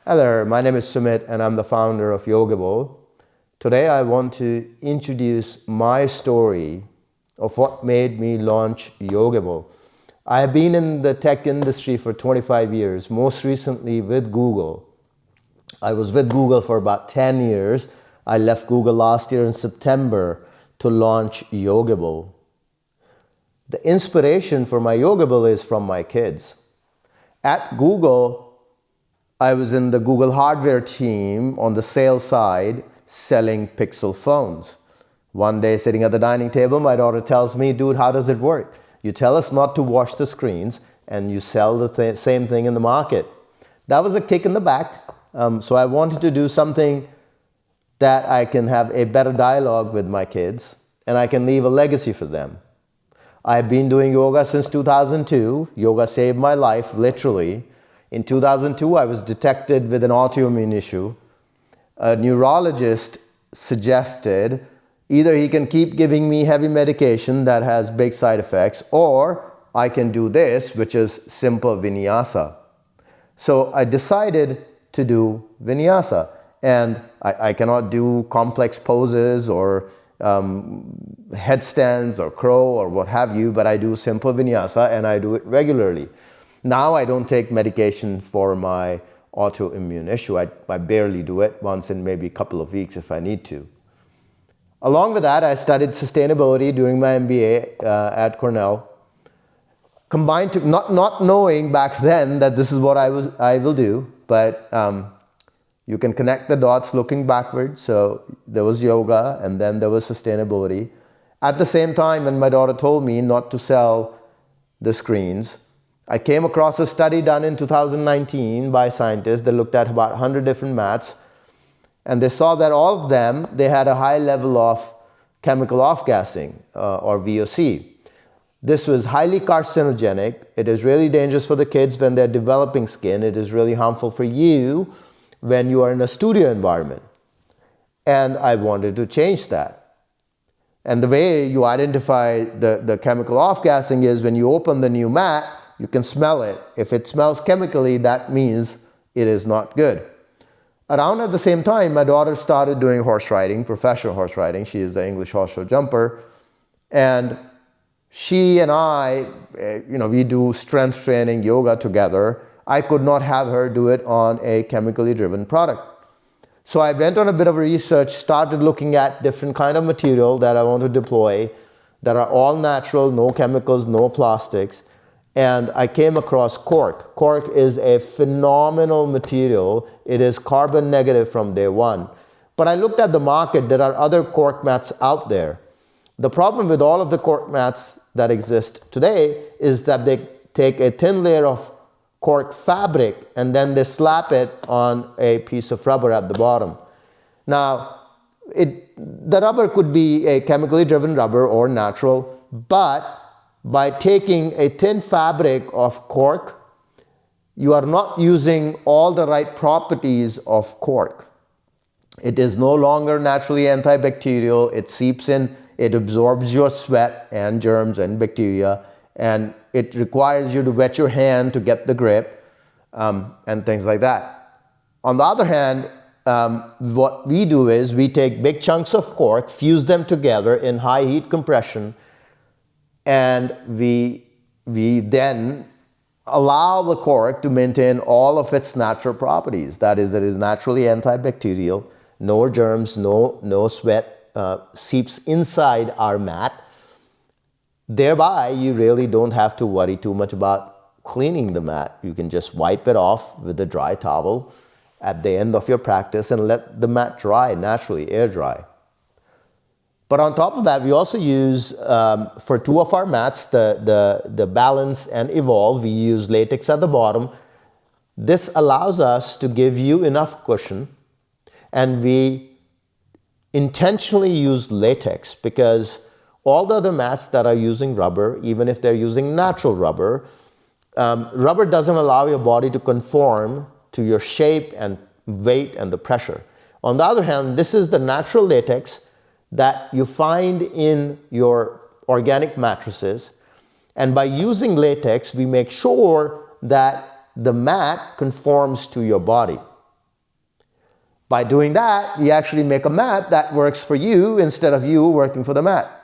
Hi there, my name is Sumit and I'm the founder of Yogable. Today I want to introduce my story of what made me launch Yogable. I have been in the tech industry for 25 years, most recently with Google. I was with Google for about 10 years. I left Google last year in September to launch Yogable. The inspiration for my Yogable is from my kids. At Google, I was in the Google hardware team on the sales side selling Pixel phones. One day sitting at the dining table, my daughter tells me, dude, how does it work? You tell us not to wash the screens and you sell the same thing in the market. That was a kick in the back. So I wanted to do something that I can have a better dialogue with my kids and I can leave a legacy for them. I've been doing yoga since 2002. Yoga saved my life, literally. In 2002, I was detected with an autoimmune issue. A neurologist suggested either he can keep giving me heavy medication that has big side effects, or I can do this, which is simple vinyasa. So I decided to do vinyasa. And I cannot do complex poses or headstands or crow or what have you, but I do simple vinyasa and I do it regularly. Now I don't take medication for my autoimmune issue. I barely do it, once in maybe a couple of weeks if I need to. Along with that, I studied sustainability during my MBA at Cornell. Combined to not knowing back then that this is what I will do, but you can connect the dots looking backwards. So there was yoga and then there was sustainability. At the same time, when my daughter told me not to sell the screens, I came across a study done in 2019 by scientists that looked at about 100 different mats, and they saw that all of them, they had a high level of chemical off-gassing or VOC. This was highly carcinogenic. It is really dangerous for the kids when they're developing skin. It is really harmful for you when you are in a studio environment. And I wanted to change that. And the way you identify the chemical off-gassing is when you open the new mat, you can smell it. If it smells chemically, that means it is not good. Around at the same time, my daughter started doing horse riding, professional horse riding. She is an English horse show jumper. And she and I, we do strength training, yoga together. I could not have her do it on a chemically driven product. So I went on a bit of a research, started looking at different kind of material that I want to deploy that are all natural, no chemicals, no plastics. And I came across cork. Cork is a phenomenal material. It is carbon negative from day one. But I looked at the market. There are other cork mats out there. The problem with all of the cork mats that exist today is that they take a thin layer of cork fabric and then they slap it on a piece of rubber at the bottom. Now, the rubber could be a chemically driven rubber or natural, but by taking a thin fabric of cork, you are not using all the right properties of cork. It is no longer naturally antibacterial. It seeps in, it absorbs your sweat and germs and bacteria, and it requires you to wet your hand to get the grip and things like that. On the other hand, what we do is we take big chunks of cork, fuse them together in high heat compression, and we then allow the cork to maintain all of its natural properties. That is, it is naturally antibacterial, no germs, no sweat seeps inside our mat. Thereby, you really don't have to worry too much about cleaning the mat. You can just wipe it off with a dry towel at the end of your practice and let the mat dry naturally, air dry. But on top of that, we also use, for two of our mats, the Balance and Evolve, we use latex at the bottom. This allows us to give you enough cushion, and we intentionally use latex because all the other mats that are using rubber, even if they're using natural rubber, rubber doesn't allow your body to conform to your shape and weight and the pressure. On the other hand, this is the natural latex that you find in your organic mattresses. And by using latex, we make sure that the mat conforms to your body. By doing that, you actually make a mat that works for you instead of you working for the mat.